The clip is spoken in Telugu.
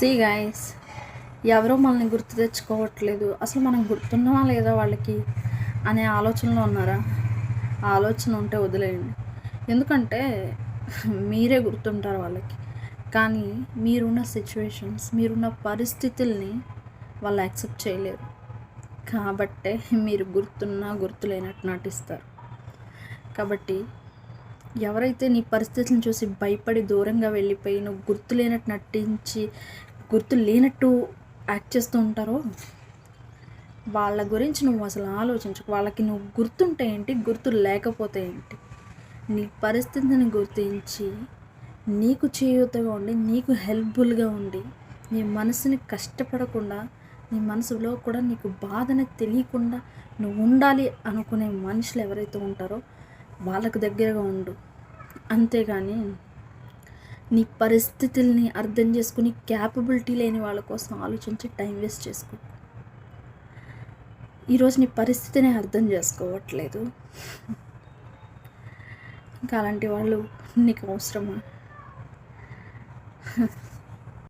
సీ గైస్, ఎవరో మనల్ని గుర్తు తెచ్చుకోవట్లేదు, అసలు మనం గుర్తున్నామా లేదా వాళ్ళకి అనే ఆలోచనలో ఉన్నారా? ఆలోచన ఉంటే వదిలేయండి. ఎందుకంటే మీరే గుర్తుంటారు వాళ్ళకి, కానీ మీరున్న సిచ్యువేషన్స్, మీరున్న పరిస్థితుల్ని వాళ్ళు యాక్సెప్ట్ చేయలేరు. కాబట్టే మీరు గుర్తున్నా గుర్తులేనట్టు నటిస్తారు. కాబట్టి ఎవరైతే నీ పరిస్థితులను చూసి భయపడి దూరంగా వెళ్ళిపోయి నువ్వు గుర్తు లేనట్టు నటించి గుర్తు లేనట్టు యాక్ట్ చేస్తూ ఉంటారో వాళ్ళ గురించి నువ్వు అసలు ఆలోచించు. వాళ్ళకి నువ్వు గుర్తుంటే ఏంటి, గుర్తు లేకపోతే ఏంటి, నీ పరిస్థితిని గుర్తించి నీకు చేయూతగా ఉండి, నీకు హెల్ప్ఫుల్గా ఉండి, నీ మనసుని కష్టపడకుండా, నీ మనసులో కూడా నీకు బాధని తెలియకుండా నువ్వు ఉండాలి అనుకునే మనుషులు ఎవరైతే ఉంటారో వాళ్ళకు దగ్గరగా ఉండు. అంతేగాని నీ పరిస్థితుల్ని అర్థం చేసుకుని క్యాపబిలిటీ లేని వాళ్ళ కోసం ఆలోచించి టైం వేస్ట్ చేసుకో. ఈరోజు నీ పరిస్థితిని అర్థం చేసుకోవట్లేదు, ఇంకా అలాంటి వాళ్ళు నీకు అవసరమా?